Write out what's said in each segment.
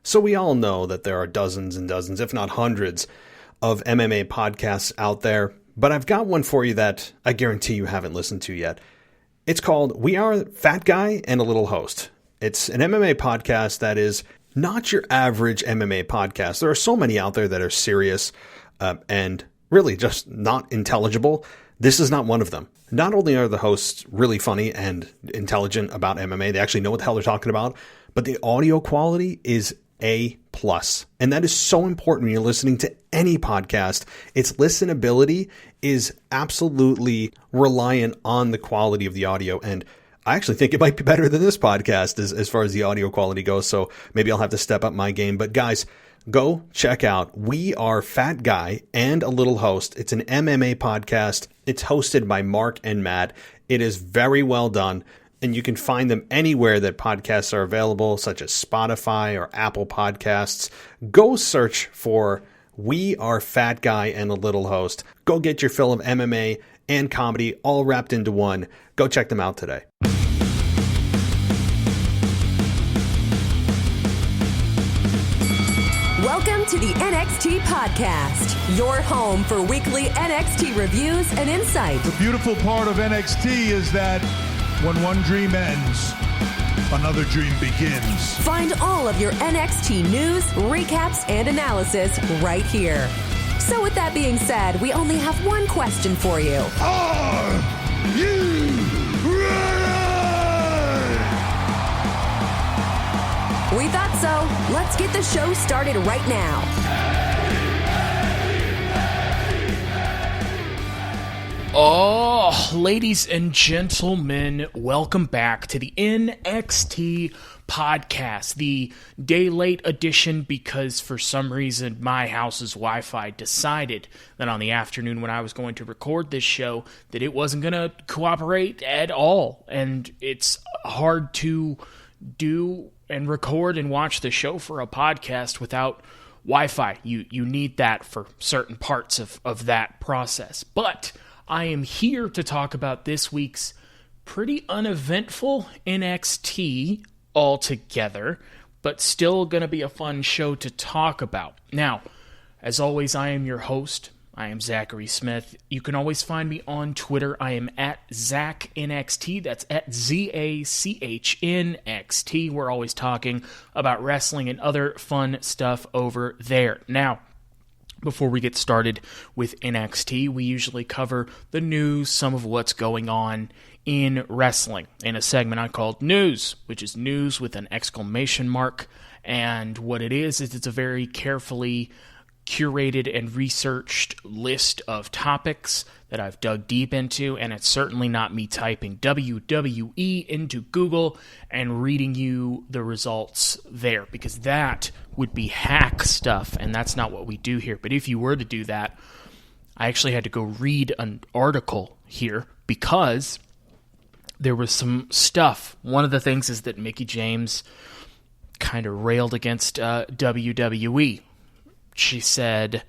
So we all know that there are dozens and dozens, if not hundreds, of MMA podcasts out there, but I've got one for you that I guarantee you haven't listened to yet. It's called We Are Fat Guy and a Little Host. It's an MMA podcast that is not your average MMA podcast. There are so many out there that are serious and really just not intelligible. This is not one of them. Not only are the hosts really funny and intelligent about MMA, they actually know what the hell they're talking about, but the audio quality is A+. And that is so important when you're listening to any podcast. Its listenability is absolutely reliant on the quality of the audio. And I actually think it might be better than this podcast as far as the audio quality goes. So maybe I'll have to step up my game. But guys, go check out We Are Fat Guy and a Little Host. It's an MMA podcast. It's hosted by Mark and Matt. It is very well done. And you can find them anywhere that podcasts are available, such as Spotify or Apple Podcasts. Go search for We Are Fat Guy and a Little Host. Go get your fill of MMA and comedy all wrapped into one. Go check them out today. Welcome to the NXT Podcast, your home for weekly NXT reviews and insight. The beautiful part of NXT is that when one dream ends, another dream begins. Find all of your NXT news, recaps, and analysis right here. So with that being said, we only have one question for you. Are you ready? We thought so. Let's get the show started right now. Oh, ladies and gentlemen, welcome back to the NXT podcast, the day late edition, because for some reason my house's Wi-Fi decided that on the afternoon when I was going to record this show that it wasn't going to cooperate at all, and it's hard to do and record and watch the show for a podcast without Wi-Fi. You need that for certain parts of that process, but I am here to talk about this week's pretty uneventful NXT altogether, but still going to be a fun show to talk about. Now, as always, I am your host. I am Zachary Smith. You can always find me on Twitter. I am at ZachNXT. That's at ZACHNXT. We're always talking about wrestling and other fun stuff over there. Now, before we get started with NXT, we usually cover the news, some of what's going on in wrestling, in a segment I called News, which is news with an exclamation mark. And what it is it's a very carefully curated and researched list of topics that I've dug deep into, and it's certainly not me typing WWE into Google and reading you the results there, because that would be hack stuff, and that's not what we do here. But if you were to do that, I actually had to go read an article here because there was some stuff. One of the things is that Mickie James kind of railed against WWE. She said,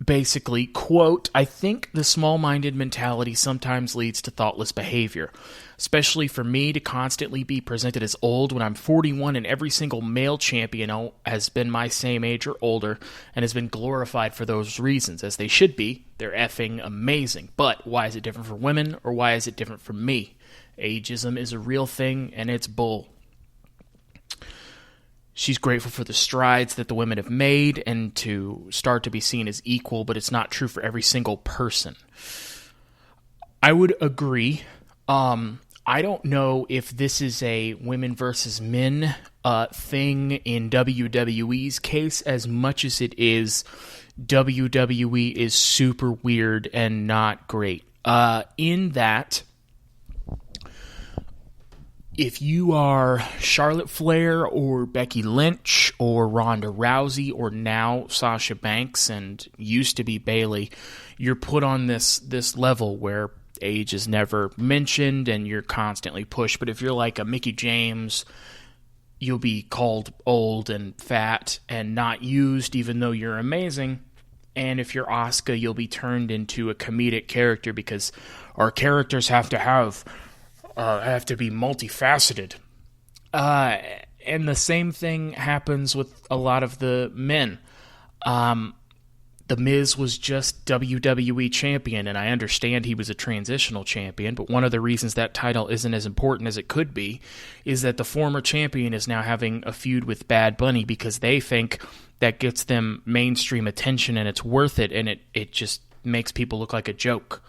basically, quote, "I think the small-minded mentality sometimes leads to thoughtless behavior, especially for me to constantly be presented as old when I'm 41 and every single male champion has been my same age or older and has been glorified for those reasons, as they should be. They're effing amazing. But why is it different for women, or why is it different for me? Ageism is a real thing, and it's bull." She's grateful for the strides that the women have made and to start to be seen as equal, but it's not true for every single person. I would agree. I don't know if this is a women versus men thing in WWE's case as much as it is WWE is super weird and not great. In that, if you are Charlotte Flair or Becky Lynch or Ronda Rousey or now Sasha Banks and used to be Bayley, you're put on this level where age is never mentioned and you're constantly pushed. But if you're like a Mickie James, you'll be called old and fat and not used even though you're amazing. And if you're Asuka, you'll be turned into a comedic character because our characters have to be multifaceted. And the same thing happens with a lot of the men. The Miz was just WWE champion, and I understand he was a transitional champion, but one of the reasons that title isn't as important as it could be is that the former champion is now having a feud with Bad Bunny because they think that gets them mainstream attention and it's worth it, and it just makes people look like a joke.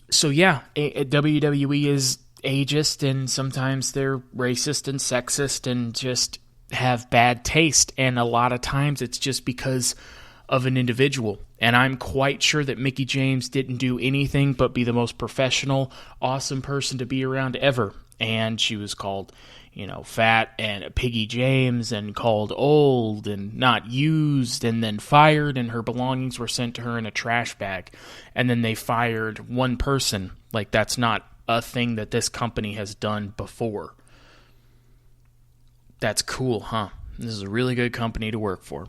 So yeah, WWE is ageist, and sometimes they're racist and sexist and just have bad taste, and a lot of times it's just because of an individual. And I'm quite sure that Mickie James didn't do anything but be the most professional, awesome person to be around ever. And she was called, fat and Piggy James, and called old and not used, and then fired, and her belongings were sent to her in a trash bag. And then they fired one person. Like, that's not a thing that this company has done before. That's cool, huh? This is a really good company to work for.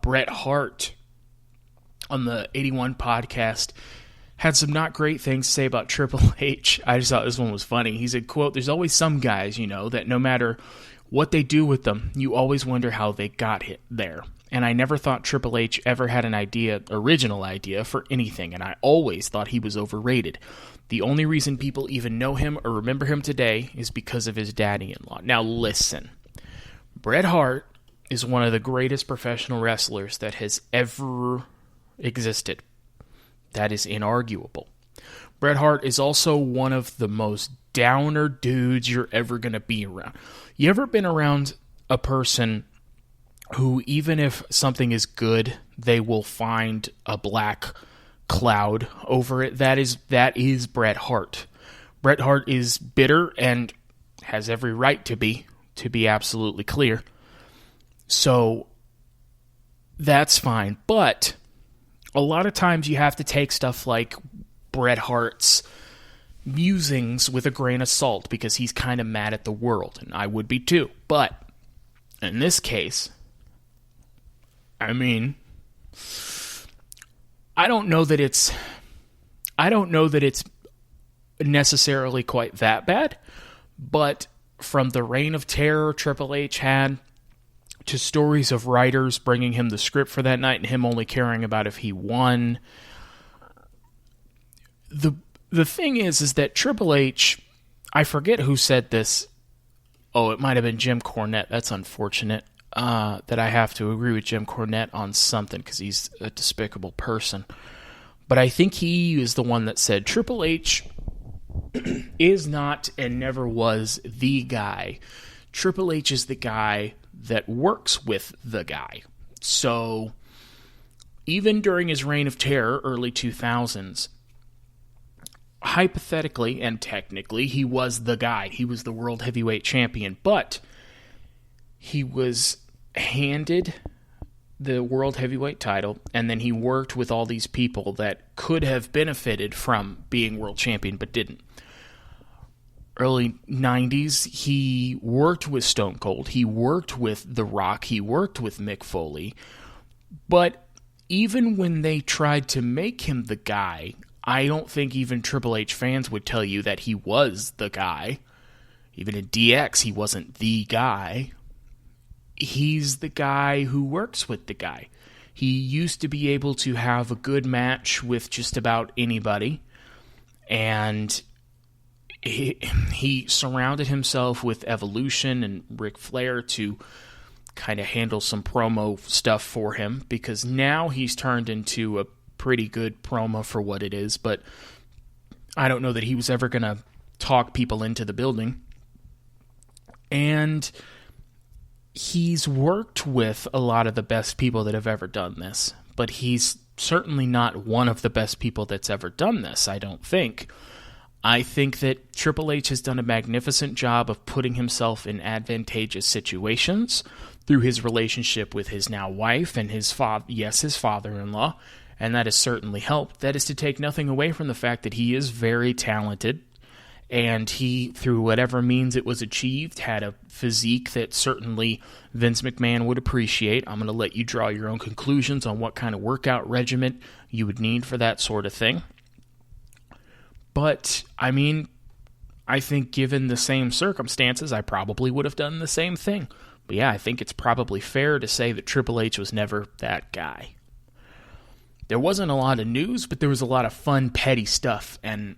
Bret Hart on the 81 podcast had some not great things to say about Triple H. I just thought this one was funny. He said, quote, "There's always some guys, that no matter what they do with them, you always wonder how they got there. And I never thought Triple H ever had an original idea for anything, and I always thought he was overrated. The only reason people even know him or remember him today is because of his daddy-in-law." Now listen, Bret Hart is one of the greatest professional wrestlers that has ever existed. That is inarguable. Bret Hart is also one of the most downer dudes you're ever going to be around. You ever been around a person who, even if something is good, they will find a black cloud over it? That is Bret Hart. Bret Hart is bitter and has every right to be absolutely clear. So that's fine. But a lot of times you have to take stuff like Bret Hart's musings with a grain of salt because he's kind of mad at the world, and I would be too. But in this case, I don't know that it's necessarily quite that bad, but from the reign of terror Triple H had to stories of writers bringing him the script for that night and him only caring about if he won. The thing is that Triple H, I forget who said this. Oh, it might have been Jim Cornette. That's unfortunate that I have to agree with Jim Cornette on something because he's a despicable person. But I think he is the one that said Triple H is not and never was the guy. Triple H is the guy that works with the guy. So even during his reign of terror, early 2000s, hypothetically and technically, he was the guy. He was the world heavyweight champion, but he was handed the world heavyweight title, and then he worked with all these people that could have benefited from being world champion but didn't. Early 90s, he worked with Stone Cold, he worked with The Rock, he worked with Mick Foley, but even when they tried to make him the guy, I don't think even Triple H fans would tell you that he was the guy. Even in DX, he wasn't the guy. He's the guy who works with the guy. He used to be able to have a good match with just about anybody, and he surrounded himself with Evolution and Ric Flair to kind of handle some promo stuff for him, because now he's turned into a pretty good promo for what it is, but I don't know that he was ever going to talk people into the building. And he's worked with a lot of the best people that have ever done this, but he's certainly not one of the best people that's ever done this, I don't think. I think that Triple H has done a magnificent job of putting himself in advantageous situations through his relationship with his now wife and his father-in-law, and that has certainly helped. That is to take nothing away from the fact that he is very talented, and he, through whatever means it was achieved, had a physique that certainly Vince McMahon would appreciate. I'm going to let you draw your own conclusions on what kind of workout regimen you would need for that sort of thing. But, I think given the same circumstances, I probably would have done the same thing. But yeah, I think it's probably fair to say that Triple H was never that guy. There wasn't a lot of news, but there was a lot of fun, petty stuff. And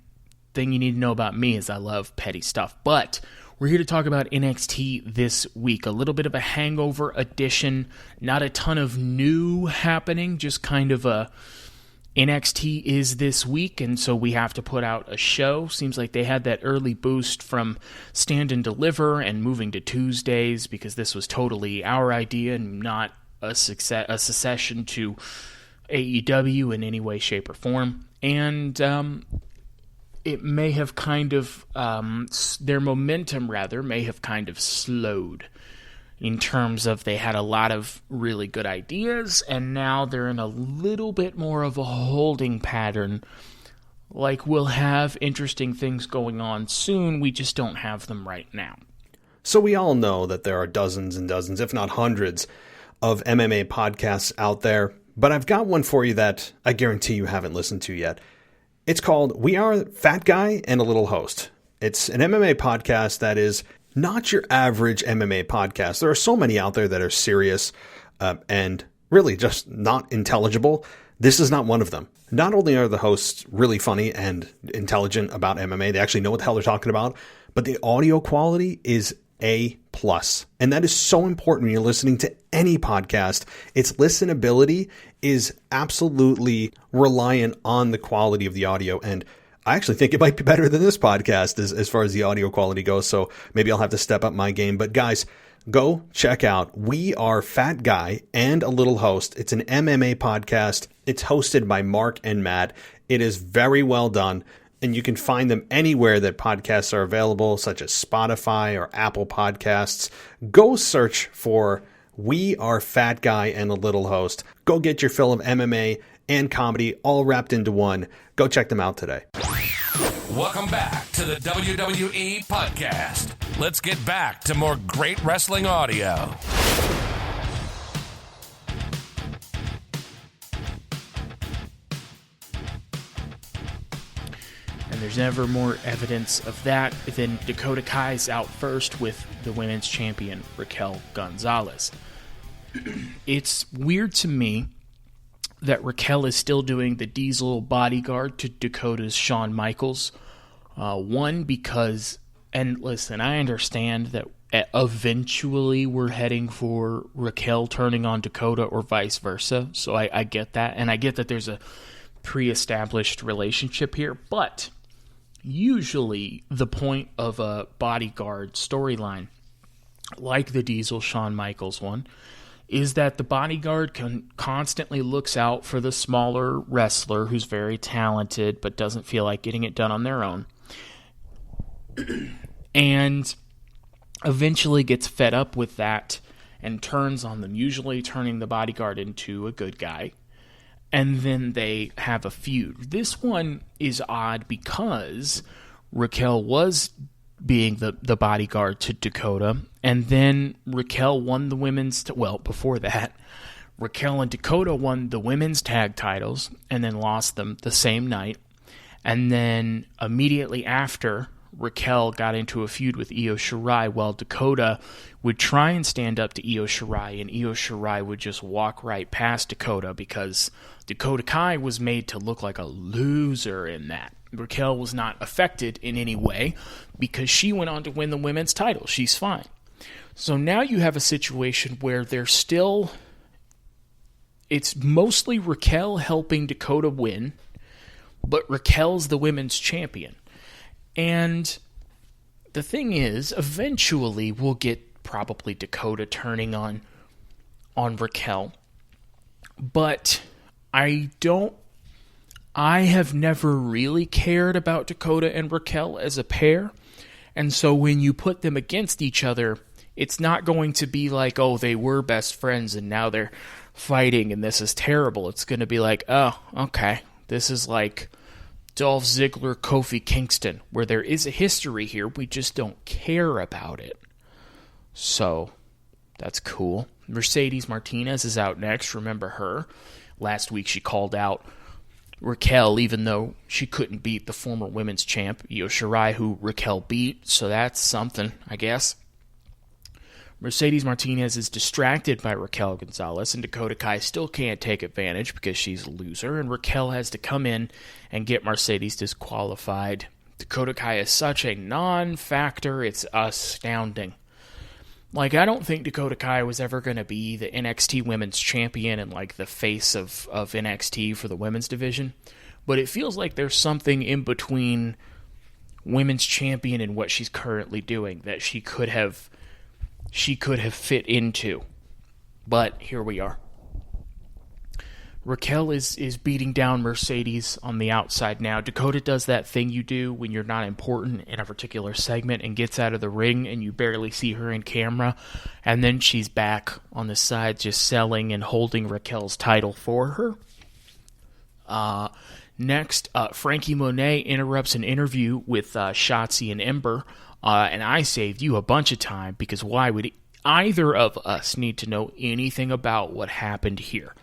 the thing you need to know about me is I love petty stuff. But we're here to talk about NXT this week. A little bit of a hangover edition. Not a ton of new happening, just kind of a NXT is this week, and so we have to put out a show. Seems like they had that early boost from Stand and Deliver and moving to Tuesdays because this was totally our idea and not a secession to AEW in any way, shape, or form. And it may have kind of, their momentum rather, may have kind of slowed in terms of they had a lot of really good ideas, and now they're in a little bit more of a holding pattern. Like, we'll have interesting things going on soon, we just don't have them right now. So we all know that there are dozens and dozens, if not hundreds, of MMA podcasts out there, but I've got one for you that I guarantee you haven't listened to yet. It's called We Are Fat Guy and a Little Host. It's an MMA podcast that is not your average MMA podcast. There are so many out there that are serious and really just not intelligible. This is not one of them. Not only are the hosts really funny and intelligent about MMA, they actually know what the hell they're talking about, but the audio quality is A+. And that is so important when you're listening to any podcast. Its listenability is absolutely reliant on the quality of the audio, and I actually think it might be better than this podcast as far as the audio quality goes, so maybe I'll have to step up my game. But guys, go check out We Are Fat Guy and a Little Host. It's an MMA podcast. It's hosted by Mark and Matt. It is very well done, and you can find them anywhere that podcasts are available, such as Spotify or Apple Podcasts. Go search for We Are Fat Guy and a Little Host. Go get your fill of MMA and comedy all wrapped into one. Go check them out today. Welcome back to the WWE Podcast. Let's get back to more great wrestling audio. And there's never more evidence of that than Dakota Kai's out first with the women's champion, Raquel Gonzalez. It's weird to me that Raquel is still doing the Diesel bodyguard to Dakota's Shawn Michaels. One, because, and listen, I understand that eventually we're heading for Raquel turning on Dakota or vice versa, so I get that, and I get that there's a pre-established relationship here, but usually the point of a bodyguard storyline, like the Diesel Shawn Michaels one, is that the bodyguard constantly looks out for the smaller wrestler who's very talented but doesn't feel like getting it done on their own, and eventually gets fed up with that and turns on them, usually turning the bodyguard into a good guy, and then they have a feud. This one is odd because Raquel was being the bodyguard to Dakota, and then Raquel won the women's, before that, Raquel and Dakota won the women's tag titles and then lost them the same night, and then immediately after, Raquel got into a feud with Io Shirai while Dakota would try and stand up to Io Shirai, and Io Shirai would just walk right past Dakota because Dakota Kai was made to look like a loser in that. Raquel was not affected in any way because she went on to win the women's title. She's fine. So now you have a situation where it's mostly Raquel helping Dakota win, but Raquel's the women's champion. And the thing is, eventually we'll get probably Dakota turning on Raquel. But I have never really cared about Dakota and Raquel as a pair. And so when you put them against each other, it's not going to be like, oh, they were best friends and now they're fighting and this is terrible. It's going to be like, oh, okay, this is like Dolph Ziggler, Kofi Kingston, where there is a history here, we just don't care about it. So, that's cool. Mercedes Martinez is out next, remember her. Last week she called out Raquel, even though she couldn't beat the former women's champ, Io Shirai, who Raquel beat, so that's something, I guess. Mercedes Martinez is distracted by Raquel Gonzalez, and Dakota Kai still can't take advantage because she's a loser, and Raquel has to come in and get Mercedes disqualified. Dakota Kai is such a non-factor, it's astounding. Like, I don't think Dakota Kai was ever going to be the NXT Women's Champion and, like, the face of NXT for the women's division. But it feels like there's something in between Women's Champion and what she's currently doing that she could have fit into. But here we are. Raquel is beating down Mercedes on the outside now. Dakota does that thing you do when you're not important in a particular segment and gets out of the ring and you barely see her in camera. And then she's back on the side just selling and holding Raquel's title for her. Next, Frankie Monet interrupts an interview with Shotzi and Ember. And I saved you a bunch of time because why would either of us need to know anything about what happened here?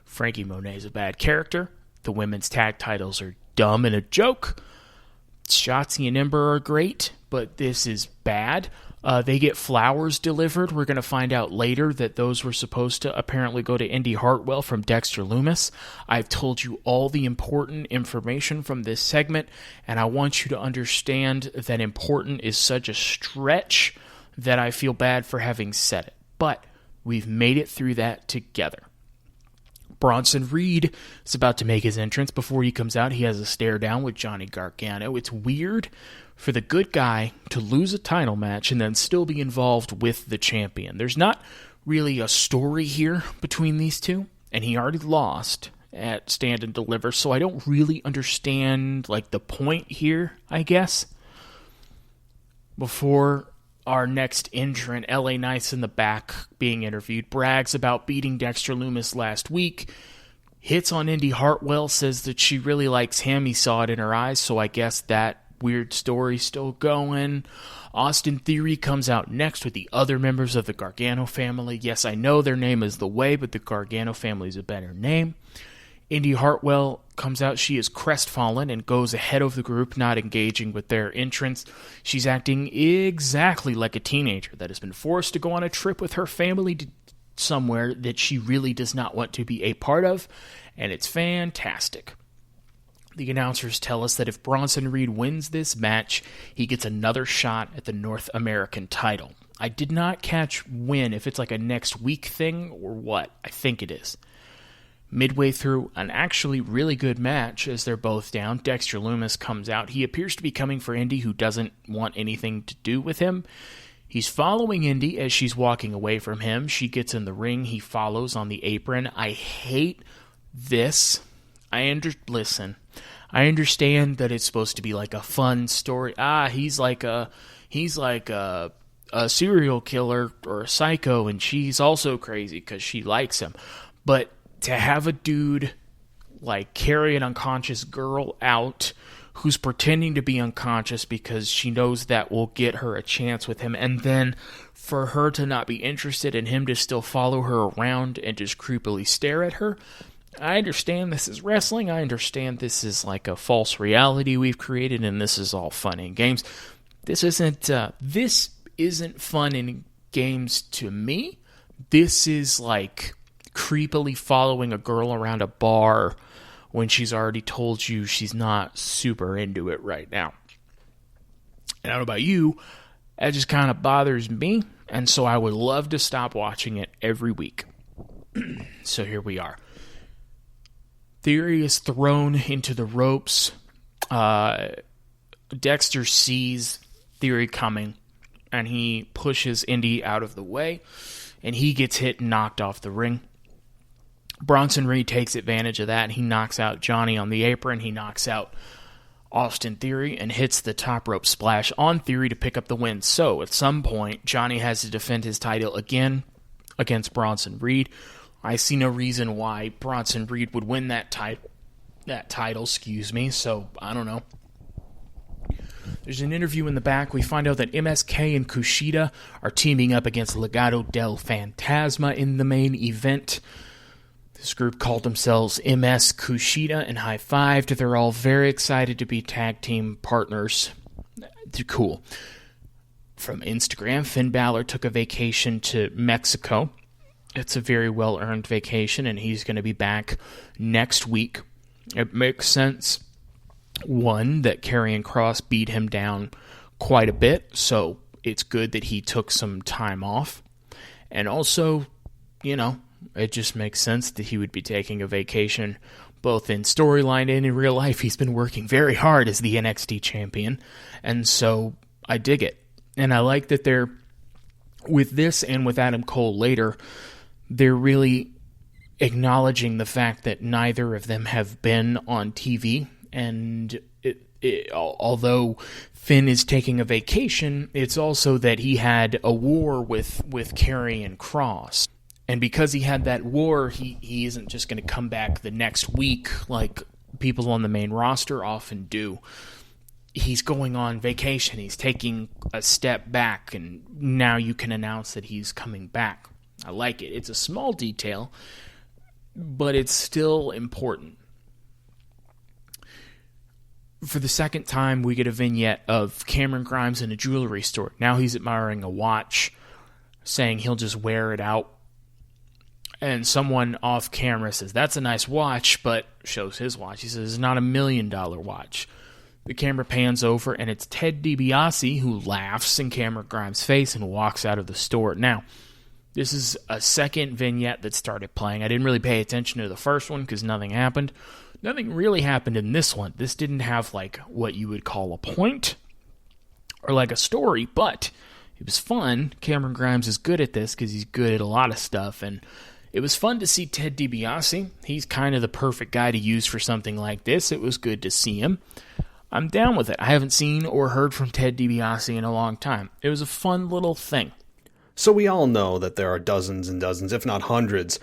Frankie Monet is a bad character. The women's tag titles are dumb and a joke. Shotzi and Ember are great, but this is bad. They get flowers delivered. We're going to find out later that those were supposed to apparently go to Indy Hartwell from Dexter Lumis. I've told you all the important information from this segment, and I want you to understand that important is such a stretch that I feel bad for having said it. But we've made it through that together. Bronson Reed is about to make his entrance. Before he comes out, he has a stare down with Johnny Gargano. It's weird for the good guy to lose a title match and then still be involved with the champion. There's not really a story here between these two, and he already lost at Stand and Deliver, so I don't really understand like the point here, I guess. Before our next entrant, LA Knight's in the back being interviewed, brags about beating Dexter Lumis last week, hits on Indy Hartwell, says that she really likes him. He saw it in her eyes, so I guess that weird story's still going. Austin Theory comes out next with the other members of the Gargano family. Yes, I know their name is The Way, but the Gargano family is a better name. Indy Hartwell comes out. She is crestfallen and goes ahead of the group, not engaging with their entrance. She's acting exactly like a teenager that has been forced to go on a trip with her family to somewhere that she really does not want to be a part of, and it's fantastic. The announcers tell us that if Bronson Reed wins this match, he gets another shot at the North American title. I did not catch when, if it's like a next week thing or what. I think it is. Midway through an actually really good match as they're both down, Dexter Lumis comes out. He appears to be coming for Indy, who doesn't want anything to do with him. He's following Indy as she's walking away from him. She gets in the ring. He follows on the apron. I hate this. Listen, I understand that it's supposed to be like a fun story. He's like a serial killer or a psycho, and she's also crazy because she likes him. But to have a dude like carry an unconscious girl out who's pretending to be unconscious because she knows that will get her a chance with him, and then for her to not be interested in him to still follow her around and just creepily stare at her. I understand this is wrestling. I understand this is like a false reality we've created, and this is all fun and games. This isn't fun and games to me. This is like creepily following a girl around a bar when she's already told you she's not super into it right now. And I don't know about you, that just kind of bothers me, and so I would love to stop watching it every week. So here we are. Theory is thrown into the ropes. Dexter sees Theory coming, and he pushes Indy out of the way, and he gets hit and knocked off the ring. Bronson Reed takes advantage of that, and he knocks out Johnny on the apron. He knocks out Austin Theory and hits the top rope splash on Theory to pick up the win. So, at some point, Johnny has to defend his title again against Bronson Reed. I see no reason why Bronson Reed would win that title, so I don't know. There's an interview in the back. We find out that MSK and Kushida are teaming up against Legado del Fantasma in the main event. This group called themselves MS Kushida and High Fived. They're all very excited to be tag team partners. They're cool. From Instagram, Finn Balor took a vacation to Mexico. It's a very well-earned vacation, and he's going to be back next week. It makes sense, one, that Karrion Kross beat him down quite a bit, so it's good that he took some time off. And also, it just makes sense that he would be taking a vacation both in storyline and in real life. He's been working very hard as the NXT champion, and so I dig it. And I like that they're, with this and with Adam Cole later, they're really acknowledging the fact that neither of them have been on TV, and although Finn is taking a vacation, it's also that he had a war with Karrion Kross. And because he had that war, he isn't just going to come back the next week like people on the main roster often do. He's going on vacation. He's taking a step back, and now you can announce that he's coming back. I like it. It's a small detail, but it's still important. For the second time, we get a vignette of Cameron Grimes in a jewelry store. Now he's admiring a watch, saying he'll just wear it out. And someone off camera says, "That's a nice watch," but shows his watch. He says, "It's not $1 million watch." The camera pans over, and it's Ted DiBiase who laughs in Cameron Grimes' face and walks out of the store. Now, this is a second vignette that started playing. I didn't really pay attention to the first one because nothing happened. Nothing really happened in this one. This didn't have like what you would call a point or like a story, but it was fun. Cameron Grimes is good at this because he's good at a lot of stuff, and it was fun to see Ted DiBiase. He's kind of the perfect guy to use for something like this. It was good to see him. I'm down with it. I haven't seen or heard from Ted DiBiase in a long time. It was a fun little thing. So we all know that there are dozens and dozens, if not hundreds,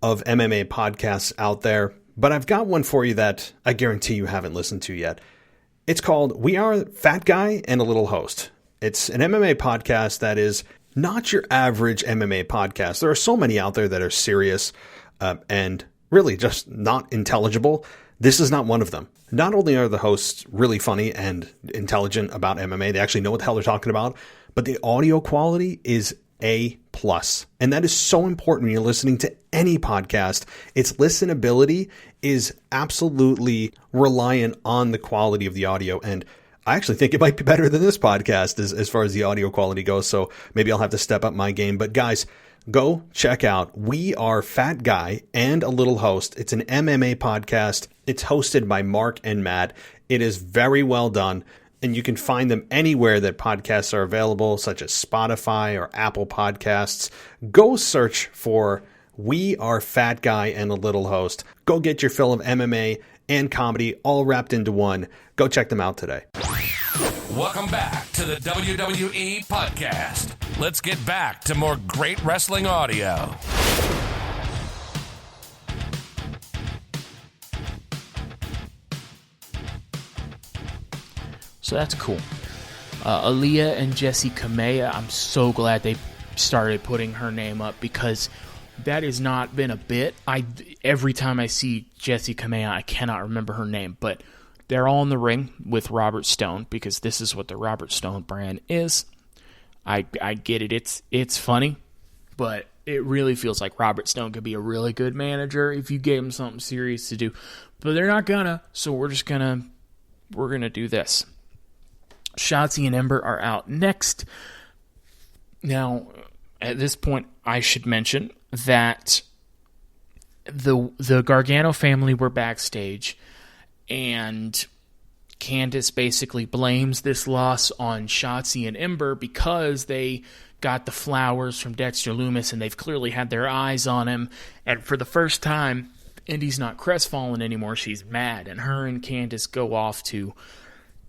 of MMA podcasts out there, but I've got one for you that I guarantee you haven't listened to yet. It's called We Are Fat Guy and a Little Host. It's an MMA podcast that is not your average MMA podcast. There are so many out there that are serious and really just not intelligible. This is not one of them. Not only are the hosts really funny and intelligent about MMA, they actually know what the hell they're talking about, but the audio quality is A+. And that is so important when you're listening to any podcast. Its listenability is absolutely reliant on the quality of the audio. And I actually think it might be better than this podcast as far as the audio quality goes. So maybe I'll have to step up my game. But guys, go check out We Are Fat Guy and a Little Host. It's an MMA podcast. It's hosted by Mark and Matt. It is very well done, and you can find them anywhere that podcasts are available, such as Spotify or Apple Podcasts. Go search for We Are Fat Guy and a Little Host. Go get your fill of MMA and comedy all wrapped into one. Go check them out today. Welcome back to the WWE Podcast. Let's get back to more great wrestling audio. So that's cool. Aaliyah and Jessie Kamea, I'm so glad they started putting her name up because that has not been a bit. Every time I see Jessie Kamea, I cannot remember her name, but they're all in the ring with Robert Stone because this is what the Robert Stone brand is. I get it. It's funny, but it really feels like Robert Stone could be a really good manager if you gave him something serious to do. But they're not gonna, so we're gonna do this. Shotzi and Ember are out next. Now, at this point, I should mention that the Gargano family were backstage, and Candice basically blames this loss on Shotzi and Ember because they got the flowers from Dexter Lumis, and they've clearly had their eyes on him. And for the first time, Indy's not crestfallen anymore. She's mad, and her and Candice go off to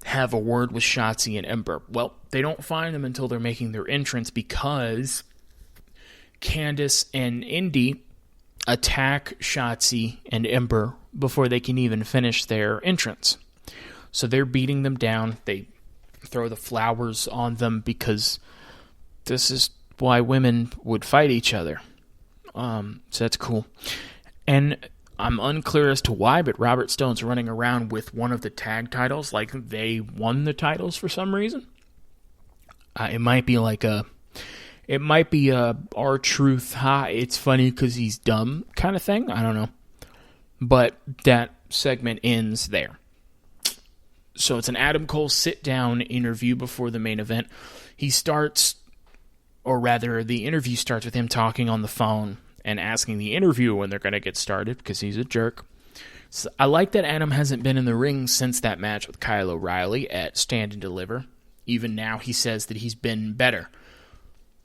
have a word with Shotzi and Ember. Well, they don't find them until they're making their entrance because Candice and Indy attack Shotzi and Ember before they can even finish their entrance. So they're beating them down. They throw the flowers on them because this is why women would fight each other. So that's cool. And I'm unclear as to why, but Robert Stone's running around with one of the tag titles like they won the titles for some reason. It might be a R-Truth, it's funny because he's dumb kind of thing. I don't know. But that segment ends there. So it's an Adam Cole sit-down interview before the main event. The interview starts with him talking on the phone and asking the interviewer when they're going to get started because he's a jerk. So I like that Adam hasn't been in the ring since that match with Kyle O'Reilly at Stand and Deliver. Even now he says that he's been better.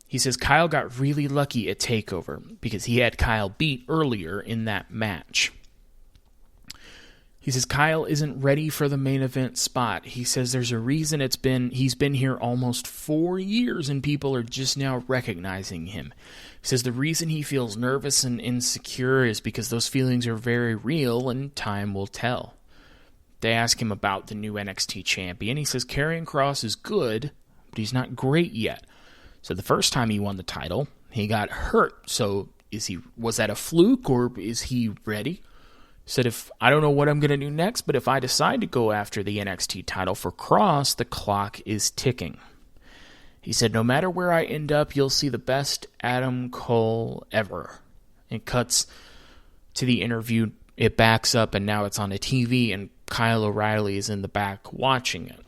He says Kyle got really lucky at TakeOver because he had Kyle beat earlier in that match. He says Kyle isn't ready for the main event spot. He says there's a reason he's been here almost 4 years and people are just now recognizing him. He says the reason he feels nervous and insecure is because those feelings are very real and time will tell. They ask him about the new NXT champion. He says Karrion Kross is good, but he's not great yet. So the first time he won the title, he got hurt. So was that a fluke or is he ready? Said, I don't know what I'm going to do next, but if I decide to go after the NXT title for Cross, the clock is ticking. He said, no matter where I end up, you'll see the best Adam Cole ever. It cuts to the interview, it backs up, and now it's on a TV, and Kyle O'Reilly is in the back watching it.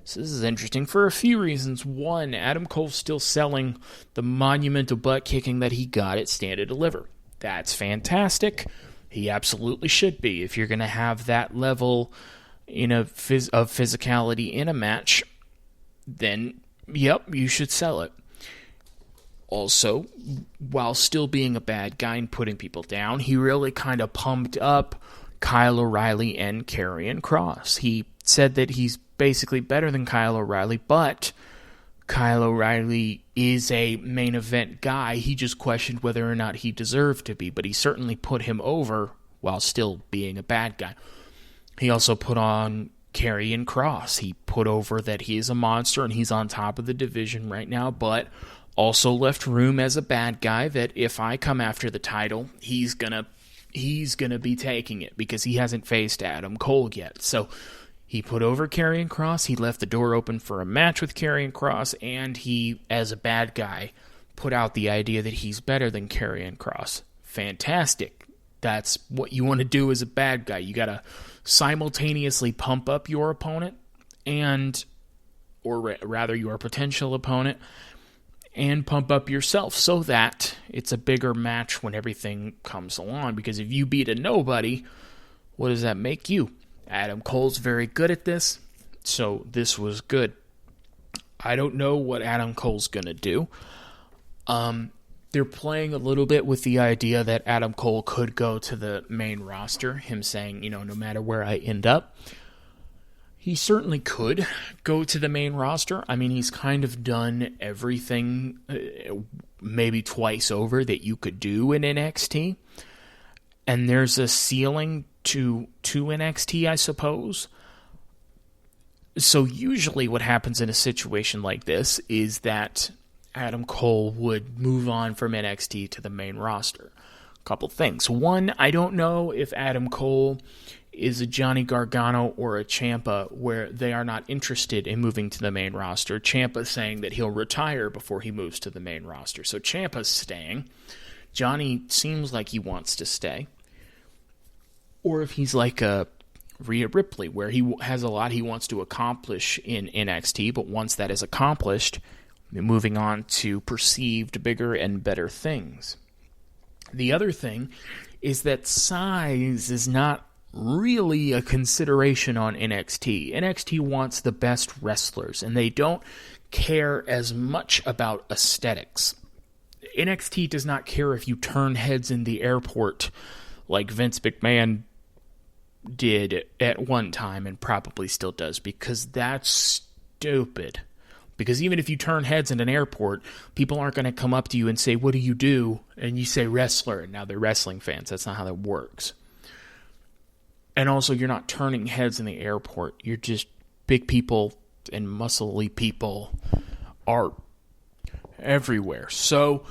So this is interesting for a few reasons. One, Adam Cole's still selling the monumental butt kicking that he got at Stand and Deliver. That's fantastic. He absolutely should be. If you're going to have that level of physicality in a match, then, yep, you should sell it. Also, while still being a bad guy and putting people down, he really kind of pumped up Kyle O'Reilly and Karrion Kross. He said that he's basically better than Kyle O'Reilly, but Kyle O'Reilly is a main event guy. He just questioned whether or not he deserved to be, but he certainly put him over while still being a bad guy. He also put on Karrion Kross. He put over that he is a monster and he's on top of the division right now, but also left room as a bad guy that if I come after the title, he's gonna be taking it because he hasn't faced Adam Cole yet. So he put over Karrion Kross, he left the door open for a match with Karrion Kross, and he, as a bad guy, put out the idea that he's better than Karrion Kross. Fantastic. That's what you want to do as a bad guy. You got to simultaneously pump up your opponent or rather your potential opponent, and pump up yourself so that it's a bigger match when everything comes along. Because if you beat a nobody, what does that make you? Adam Cole's very good at this, so this was good. I don't know what Adam Cole's going to do. They're playing a little bit with the idea that Adam Cole could go to the main roster, him saying, no matter where I end up. He certainly could go to the main roster. I mean, he's kind of done everything maybe twice over that you could do in NXT. And there's a ceiling to NXT, I suppose. So usually what happens in a situation like this is that Adam Cole would move on from NXT to the main roster. A couple things. One, I don't know if Adam Cole is a Johnny Gargano or a Ciampa where they are not interested in moving to the main roster. Ciampa's saying that he'll retire before he moves to the main roster. So Ciampa's staying. Johnny seems like he wants to stay. Or if he's like a Rhea Ripley, where he has a lot he wants to accomplish in NXT, but once that is accomplished, moving on to perceived bigger and better things. The other thing is that size is not really a consideration on NXT. NXT wants the best wrestlers, and they don't care as much about aesthetics. NXT does not care if you turn heads in the airport like Vince McMahon did at one time and probably still does, because that's stupid. Because even if you turn heads in an airport, people aren't going to come up to you and say, "What do you do?" And you say wrestler, and now they're wrestling fans. That's not how that works. And also, you're not turning heads in the airport. You're just big people and muscly people are everywhere. So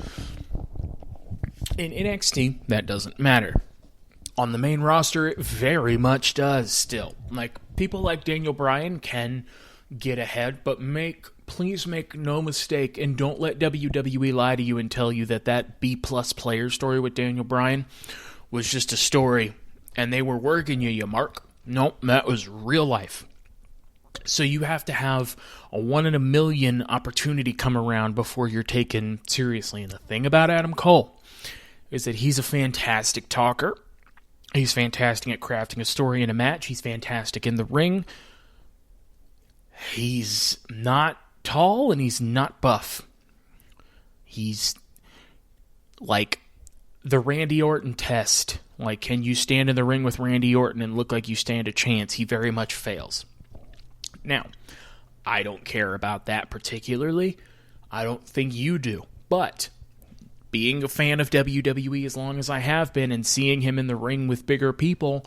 in NXT, that doesn't matter. On the main roster, it very much does still. Like, people like Daniel Bryan can get ahead, but please make no mistake, and don't let WWE lie to you and tell you that B-plus player story with Daniel Bryan was just a story, and they were working you mark. Nope, that was real life. So you have to have a 1 in a million opportunity come around before you're taken seriously. And the thing about Adam Cole is that he's a fantastic talker. He's fantastic at crafting a story in a match. He's fantastic in the ring. He's not tall and he's not buff. He's like the Randy Orton test. Like, can you stand in the ring with Randy Orton and look like you stand a chance? He very much fails. Now, I don't care about that particularly. I don't think you do. But being a fan of WWE as long as I have been and seeing him in the ring with bigger people,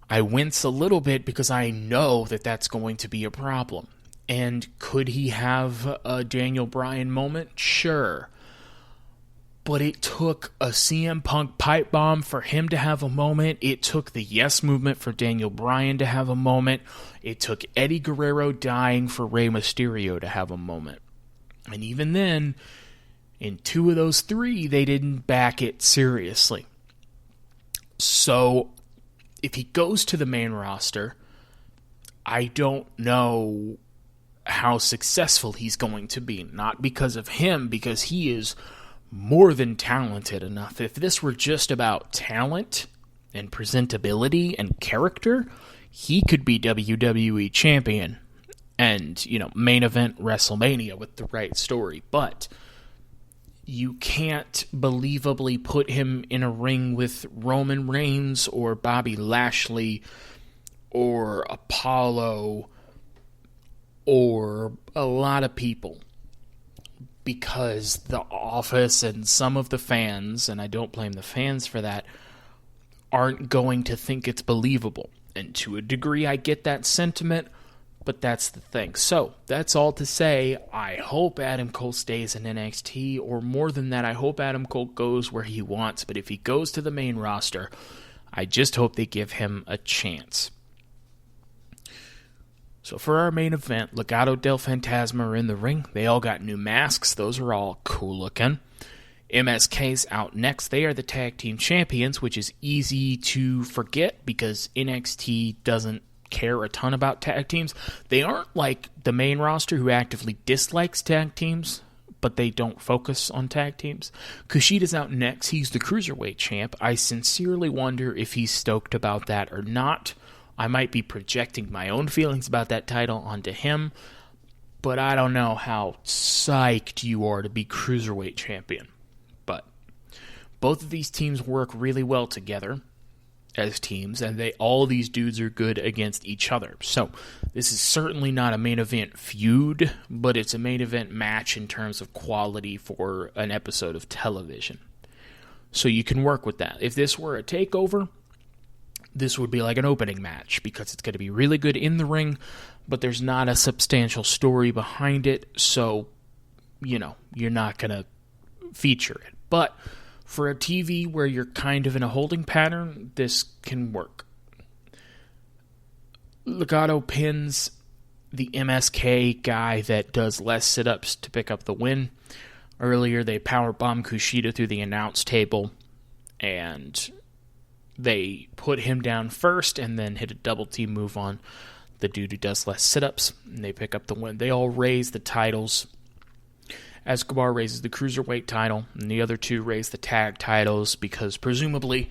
I wince a little bit because I know that that's going to be a problem. And could he have a Daniel Bryan moment? Sure. But it took a CM Punk pipe bomb for him to have a moment. It took the Yes Movement for Daniel Bryan to have a moment. It took Eddie Guerrero dying for Rey Mysterio to have a moment. And even then, in 2 of those 3, they didn't back it seriously. So, if he goes to the main roster, I don't know how successful he's going to be. Not because of him, because he is more than talented enough. If this were just about talent and presentability and character, he could be WWE champion and, main event WrestleMania with the right story. But you can't believably put him in a ring with Roman Reigns or Bobby Lashley or Apollo or a lot of people, because The Office and some of the fans, and I don't blame the fans for that, aren't going to think it's believable. And to a degree, I get that sentiment, but that's the thing. So, that's all to say, I hope Adam Cole stays in NXT, or more than that, I hope Adam Cole goes where he wants. But if he goes to the main roster, I just hope they give him a chance. So for our main event, Legado del Fantasma are in the ring. They all got new masks. Those are all cool looking. MSK's out next. They are the tag team champions, which is easy to forget because NXT doesn't care a ton about tag teams. They aren't like the main roster who actively dislikes tag teams, but they don't focus on tag teams. Kushida's out next. He's the Cruiserweight champ. I sincerely wonder if he's stoked about that or not. I might be projecting my own feelings about that title onto him, but I don't know how psyched you are to be Cruiserweight champion. But both of these teams work really well together as teams, and all these dudes are good against each other. So this is certainly not a main event feud, but it's a main event match in terms of quality for an episode of television. So you can work with that. If this were a takeover, this would be like an opening match because it's going to be really good in the ring, but there's not a substantial story behind it, so, you're not going to feature it. But for a TV where you're kind of in a holding pattern, this can work. Legado pins the MSK guy that does less sit-ups to pick up the win. Earlier, they powerbomb Kushida through the announce table, and they put him down first and then hit a double team move on the dude who does less sit-ups, and they pick up the win. They all raise the titles. Escobar raises the Cruiserweight title, and the other two raise the tag titles because presumably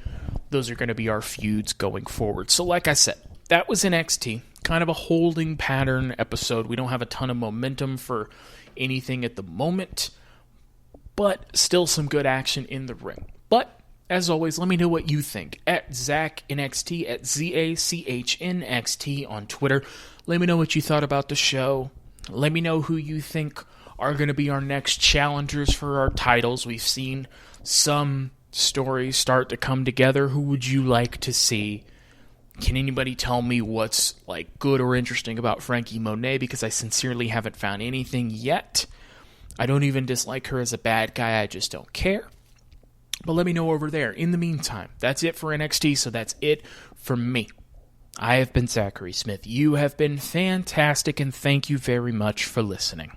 those are going to be our feuds going forward. So like I said, that was NXT. Kind of a holding pattern episode. We don't have a ton of momentum for anything at the moment, but still some good action in the ring. But as always, let me know what you think. At ZachNXT, at ZACHNXT on Twitter. Let me know what you thought about the show. Let me know who you think are going to be our next challengers for our titles. We've seen some stories start to come together. Who would you like to see? Can anybody tell me what's good or interesting about Frankie Monet? Because I sincerely haven't found anything yet. I don't even dislike her as a bad guy. I just don't care. But let me know over there. In the meantime, that's it for NXT, so that's it for me. I have been Zachary Smith. You have been fantastic, and thank you very much for listening.